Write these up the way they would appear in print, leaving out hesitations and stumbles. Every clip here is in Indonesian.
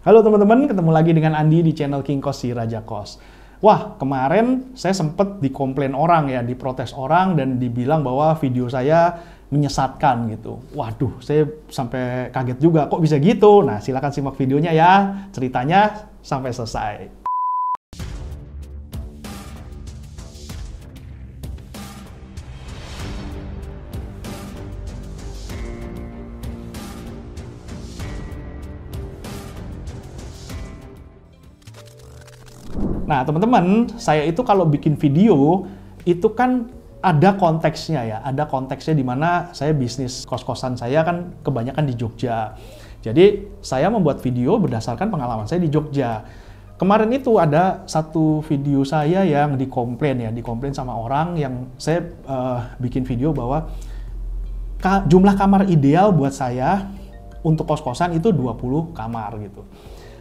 Halo teman-teman, ketemu lagi dengan Andi di channel King Kos si Raja Kos. Wah, kemarin saya sempat dikomplain orang ya, diprotes orang dan dibilang bahwa video saya menyesatkan gitu. Waduh, saya sampai kaget juga, kok bisa gitu? Nah, silakan simak videonya ya, ceritanya sampai selesai. Nah, teman-teman, saya itu kalau bikin video, itu kan ada konteksnya ya, ada konteksnya di mana saya bisnis kos-kosan saya kan kebanyakan di Jogja. Jadi, saya membuat video berdasarkan pengalaman saya di Jogja. Kemarin itu ada satu video saya yang dikomplain sama orang yang saya bikin video bahwa jumlah kamar ideal buat saya untuk kos-kosan itu 20 kamar gitu.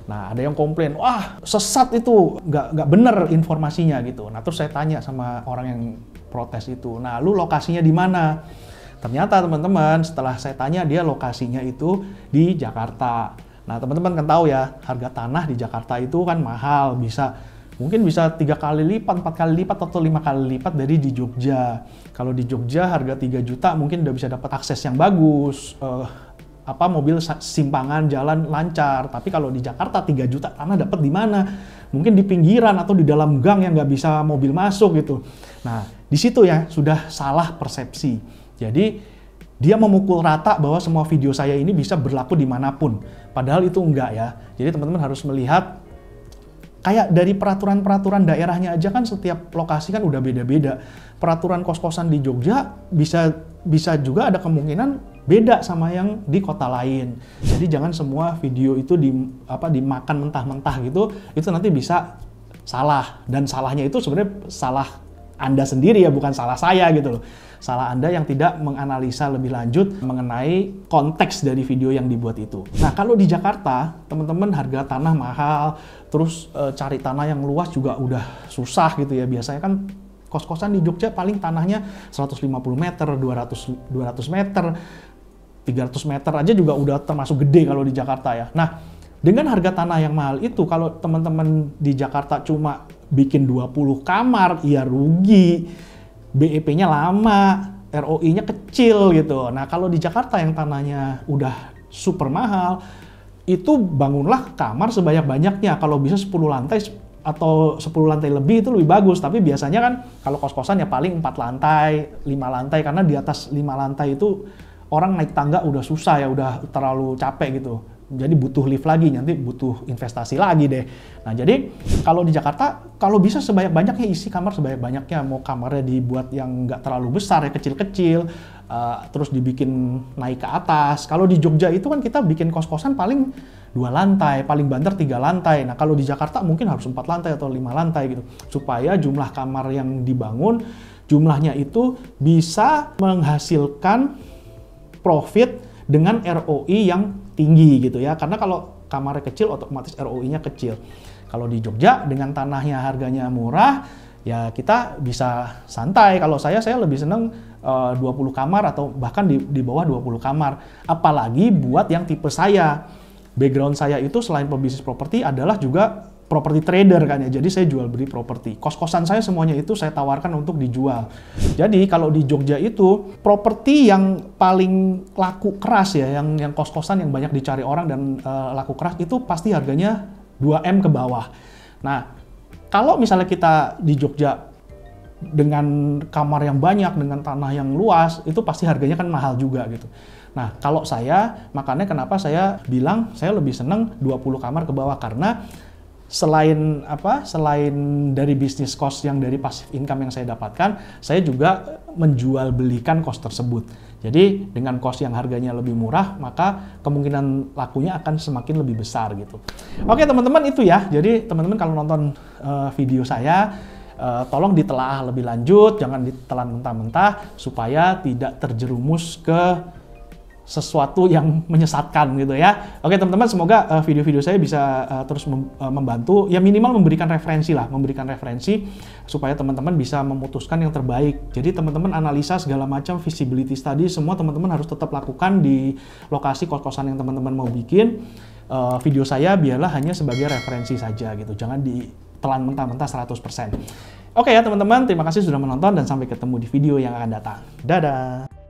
Nah, ada yang komplain, wah sesat itu, nggak bener informasinya gitu. Nah, terus saya tanya sama orang yang protes itu, nah lu lokasinya di mana? Ternyata teman-teman, setelah saya tanya, dia lokasinya itu di Jakarta. Nah, teman-teman kan tahu ya, harga tanah di Jakarta itu kan mahal, mungkin bisa 3 kali lipat, 4 kali lipat, atau 5 kali lipat dari di Jogja. Kalau di Jogja harga 3 juta mungkin udah bisa dapat akses yang bagus, mobil simpangan jalan lancar. Tapi kalau di Jakarta 3 juta tanah dapat di mana? Mungkin di pinggiran atau di dalam gang yang nggak bisa mobil masuk gitu. Nah, di situ ya sudah salah persepsi. Jadi dia memukul rata bahwa semua video saya ini bisa berlaku dimanapun. Padahal itu enggak ya. Jadi teman-teman harus melihat kayak dari peraturan-peraturan daerahnya aja kan setiap lokasi kan udah beda-beda. Peraturan kos-kosan di Jogja bisa juga ada kemungkinan beda sama yang di kota lain. Jadi jangan semua video itu dimakan mentah-mentah gitu, itu nanti bisa salah. Dan salahnya itu sebenarnya salah Anda sendiri ya, bukan salah saya gitu loh. Salah Anda yang tidak menganalisa lebih lanjut mengenai konteks dari video yang dibuat itu. Nah, kalau di Jakarta, teman-teman harga tanah mahal, terus cari tanah yang luas juga udah susah gitu ya. Biasanya kan kos-kosan di Jogja paling tanahnya 150 meter, 200 meter, 300 meter aja juga udah termasuk gede kalau di Jakarta ya. Nah, dengan harga tanah yang mahal itu, kalau teman-teman di Jakarta cuma bikin 20 kamar, ya rugi. BEP-nya lama, ROI-nya kecil gitu. Nah, kalau di Jakarta yang tanahnya udah super mahal, itu bangunlah kamar sebanyak-banyaknya. Kalau bisa 10 lantai atau 10 lantai lebih itu lebih bagus. Tapi biasanya kan kalau kos-kosan ya paling 4 lantai, 5 lantai. Karena di atas 5 lantai itu orang naik tangga udah susah ya, udah terlalu capek gitu. Jadi butuh lift lagi, nanti butuh investasi lagi deh. Nah, jadi kalau di Jakarta, kalau bisa sebanyak-banyaknya isi kamar sebanyak-banyaknya. Mau kamarnya dibuat yang nggak terlalu besar ya, kecil-kecil, terus dibikin naik ke atas. Kalau di Jogja itu kan kita bikin kos-kosan paling 2 lantai, paling banter 3 lantai. Nah, kalau di Jakarta mungkin harus 4 lantai atau 5 lantai gitu. Supaya jumlah kamar yang dibangun, jumlahnya itu bisa menghasilkan profit dengan ROI yang tinggi gitu ya. Karena kalau kamarnya kecil otomatis ROI-nya kecil. Kalau di Jogja dengan tanahnya harganya murah, ya kita bisa santai. Kalau saya lebih seneng 20 kamar atau bahkan di bawah 20 kamar. Apalagi buat yang tipe saya. Background saya itu selain pebisnis properti adalah juga property trader kan ya. Jadi saya jual beli properti. Kos-kosan saya semuanya itu saya tawarkan untuk dijual. Jadi kalau di Jogja itu properti yang paling laku keras ya, yang kos-kosan yang banyak dicari orang dan laku keras itu pasti harganya 2M ke bawah. Nah, kalau misalnya kita di Jogja dengan kamar yang banyak, dengan tanah yang luas, itu pasti harganya kan mahal juga gitu. Nah, kalau saya, makanya kenapa saya bilang saya lebih seneng 20 kamar ke bawah, karena selain dari bisnis kos yang dari passive income yang saya dapatkan, saya juga menjual belikan kos tersebut. Jadi dengan kos yang harganya lebih murah, maka kemungkinan lakunya akan semakin lebih besar gitu. Oke teman-teman, itu ya. Jadi teman-teman kalau nonton video saya, tolong ditelaah lebih lanjut, jangan ditelan mentah-mentah supaya tidak terjerumus ke sesuatu yang menyesatkan gitu ya. Oke teman-teman, semoga video-video saya bisa terus membantu, ya minimal memberikan referensi lah, memberikan referensi supaya teman-teman bisa memutuskan yang terbaik. Jadi teman-teman analisa segala macam, feasibility study, semua teman-teman harus tetap lakukan di lokasi kos-kosan yang teman-teman mau bikin. Video saya biarlah hanya sebagai referensi saja gitu, jangan ditelan mentah-mentah 100%. Oke ya teman-teman, terima kasih sudah menonton dan sampai ketemu di video yang akan datang. Dadah!